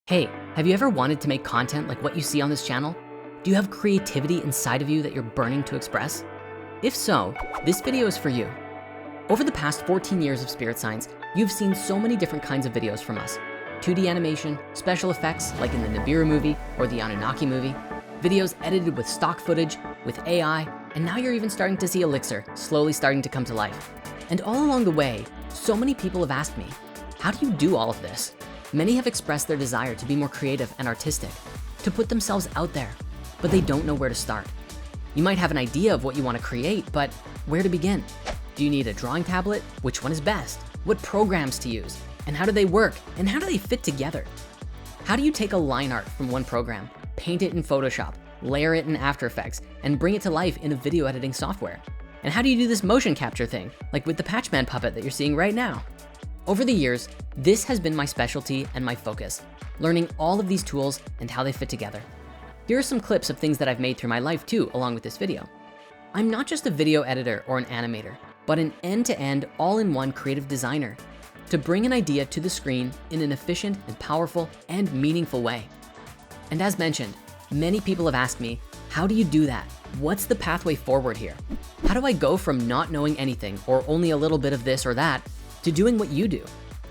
Hey, have you ever wanted to make content like what you see on this channel? Do you have creativity inside of you that you're burning to express? If so, this video is for you. Over the past 14 years of Spirit Science, you've seen so many different kinds of videos from us. 2D animation, special effects like in the Nibiru movie or the Anunnaki movie, videos edited with stock footage, with AI, and now you're even starting to see Elixir slowly starting to come to life. And all along the way, so many people have asked me, how do you do all of this? Many have expressed their desire to be more creative and artistic, to put themselves out there, but they don't know where to start. You might have an idea of what you want to create, but where to begin? Do you need a drawing tablet? Which one is best? What programs to use? And how do they work? And how do they fit together? How do you take a line art from one program, paint it in Photoshop, layer it in After Effects, and bring it to life in a video editing software? And how do you do this motion capture thing, like with the Patchman puppet that you're seeing right now? Over the years, this has been my specialty and my focus, learning all of these tools and how they fit together. Here are some clips of things that I've made through my life too, along with this video. I'm not just a video editor or an animator, but an end-to-end, all-in-one creative designer to bring an idea to the screen in an efficient and powerful and meaningful way. And as mentioned, many people have asked me, how do you do that? What's the pathway forward here? How do I go from not knowing anything or only a little bit of this or that to doing what you do,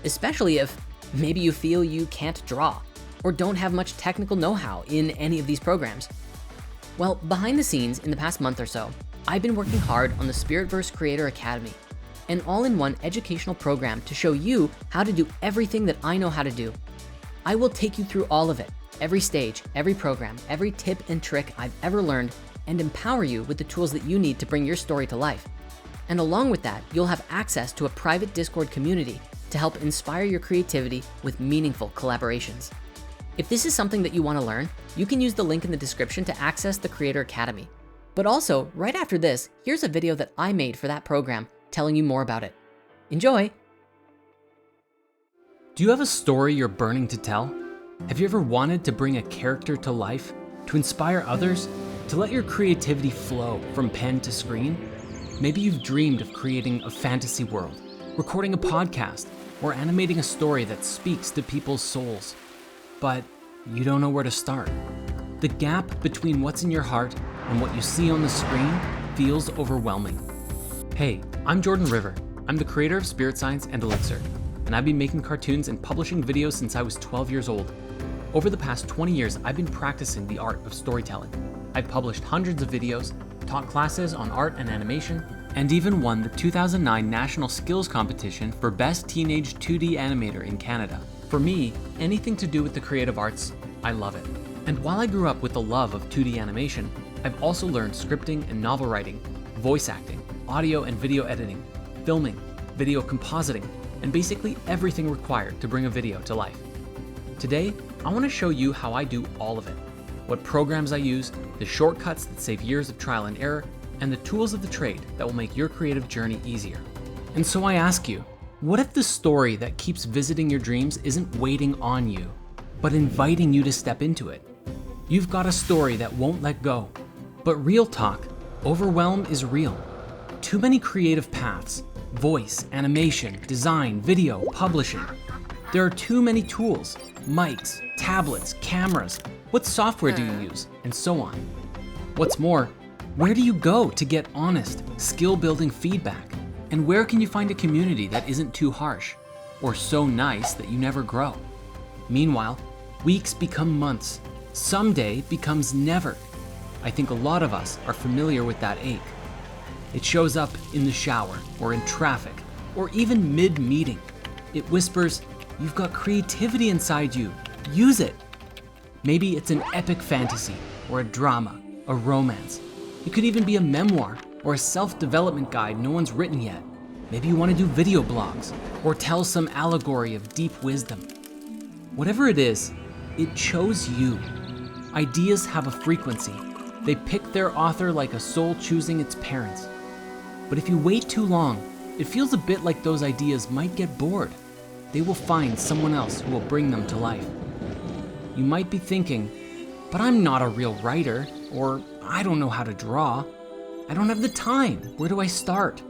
especially if maybe you feel you can't draw or don't have much technical know-how in any of these programs? Well, behind the scenes in the past month or so, I've been working hard on the Spiritverse Creator Academy, an all-in-one educational program to show you how to do everything that I know how to do. I will take you through all of it, every stage, every program, every tip and trick I've ever learned, and empower you with the tools that you need to bring your story to life. And along with that, you'll have access to a private Discord community to help inspire your creativity with meaningful collaborations. If this is something that you wanna learn, you can use the link in the description to access the Creator Academy. But also, right after this, here's a video that I made for that program telling you more about it. Enjoy. Do you have a story you're burning to tell? Have you ever wanted to bring a character to life, to inspire others, to let your creativity flow from pen to screen? Maybe you've dreamed of creating a fantasy world, recording a podcast, or animating a story that speaks to people's souls, but you don't know where to start. The gap between what's in your heart and what you see on the screen feels overwhelming. Hey, I'm Jordan River. I'm the creator of Spirit Science and Elixir, and I've been making cartoons and publishing videos since I was 12 years old. Over the past 20 years, I've been practicing the art of storytelling. I've published hundreds of videos, taught classes on art and animation, and even won the 2009 National Skills Competition for Best Teenage 2D Animator in Canada. For me, anything to do with the creative arts, I love it. And while I grew up with the love of 2D animation, I've also learned scripting and novel writing, voice acting, audio and video editing, filming, video compositing, and basically everything required to bring a video to life. Today, I want to show you how I do all of it, what programs I use, the shortcuts that save years of trial and error, and the tools of the trade that will make your creative journey easier. And so I ask you, what if the story that keeps visiting your dreams isn't waiting on you, but inviting you to step into it? You've got a story that won't let go, but real talk, overwhelm is real. Too many creative paths, voice, animation, design, video, publishing. There are too many tools, mics, tablets, cameras. What software do you use? And so on. What's more, where do you go to get honest, skill-building feedback? And where can you find a community that isn't too harsh or so nice that you never grow? Meanwhile, weeks become months. Someday becomes never. I think a lot of us are familiar with that ache. It shows up in the shower or in traffic or even mid-meeting. It whispers, you've got creativity inside you, use it. Maybe it's an epic fantasy or a drama, a romance. It could even be a memoir or a self-development guide no one's written yet. Maybe you want to do video blogs or tell some allegory of deep wisdom. Whatever it is, it chose you. Ideas have a frequency. They pick their author like a soul choosing its parents. But if you wait too long, it feels a bit like those ideas might get bored. They will find someone else who will bring them to life. You might be thinking, but I'm not a real writer, or I don't know how to draw. I don't have the time. Where do I start?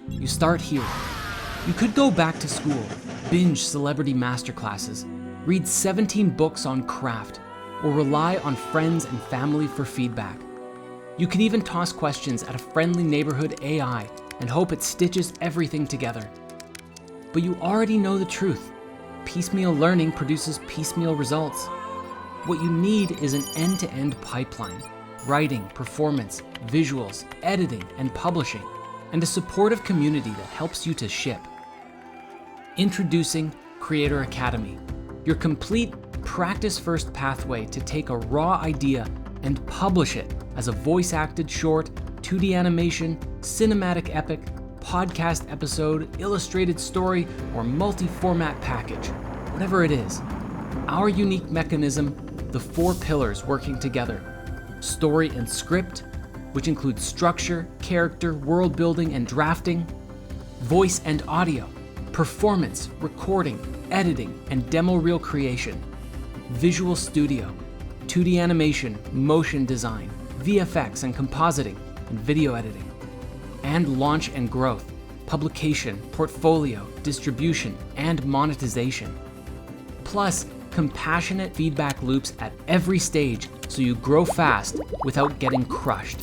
You start here. You could go back to school, binge celebrity masterclasses, read 17 books on craft, or rely on friends and family for feedback. You can even toss questions at a friendly neighborhood AI and hope it stitches everything together. But you already know the truth. Piecemeal learning produces piecemeal results. What you need is an end-to-end pipeline: writing, performance, visuals, editing, and publishing, and a supportive community that helps you to ship. Introducing Creator Academy, your complete practice-first pathway to take a raw idea and publish it as a voice-acted short, 2D animation, cinematic epic, podcast episode, illustrated story, or multi-format package. Whatever it is, our unique mechanism, the 4 pillars working together: story and script, which includes structure, character, world building, and drafting; voice and audio, performance, recording, editing, and demo reel creation; visual studio, 2D animation, motion design, VFX and compositing, and video editing; and launch and growth, publication, portfolio, distribution, and monetization. Plus, compassionate feedback loops at every stage so you grow fast without getting crushed.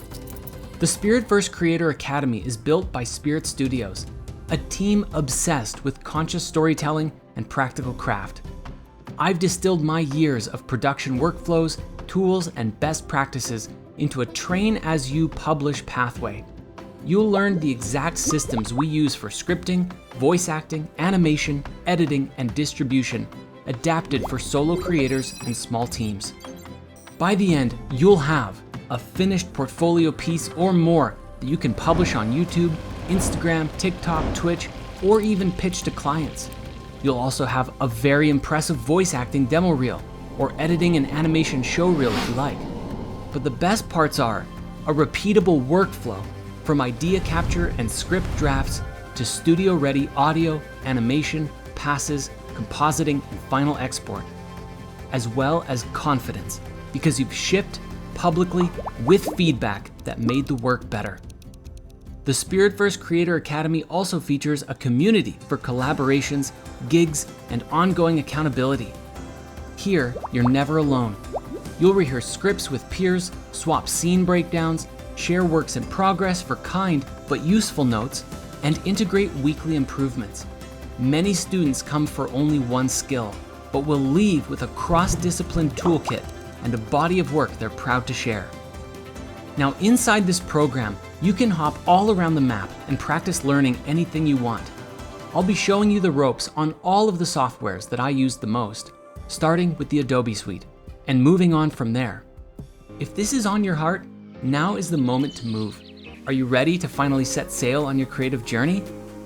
The Spiritverse Creator Academy is built by Spirit Studios, a team obsessed with conscious storytelling and practical craft. I've distilled my years of production workflows, tools, and best practices into a train-as-you-publish pathway. You'll learn the exact systems we use for scripting, voice acting, animation, editing, and distribution, adapted for solo creators and small teams. By the end, you'll have a finished portfolio piece or more that you can publish on YouTube, Instagram, TikTok, Twitch, or even pitch to clients. You'll also have a very impressive voice acting demo reel, or editing and animation show reel if you like. But the best parts are a repeatable workflow from idea capture and script drafts to studio-ready audio, animation, passes, compositing, and final export, as well as confidence, because you've shipped publicly with feedback that made the work better. The Spiritverse Creator Academy also features a community for collaborations, gigs, and ongoing accountability. Here, you're never alone. You'll rehearse scripts with peers, swap scene breakdowns, share works in progress for kind but useful notes, and integrate weekly improvements. Many students come for only one skill, but will leave with a cross-discipline toolkit and a body of work they're proud to share. Now, inside this program, you can hop all around the map and practice learning anything you want. I'll be showing you the ropes on all of the softwares that I use the most, starting with the Adobe Suite, and moving on from there. If this is on your heart, now is the moment to move. Are you ready to finally set sail on your creative journey?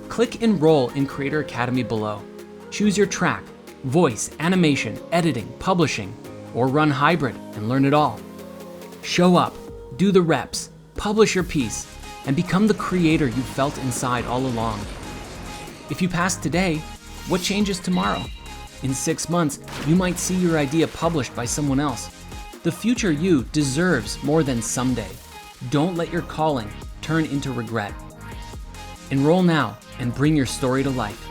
Click Enroll in Creator Academy below. Choose your track: voice, animation, editing, publishing, or run hybrid and learn it all. Show up, do the reps, publish your piece, and become the creator you felt inside all along. If you pass today, what changes tomorrow? In 6 months, you might see your idea published by someone else. The future you deserves more than someday. Don't let your calling turn into regret. Enroll now and bring your story to life.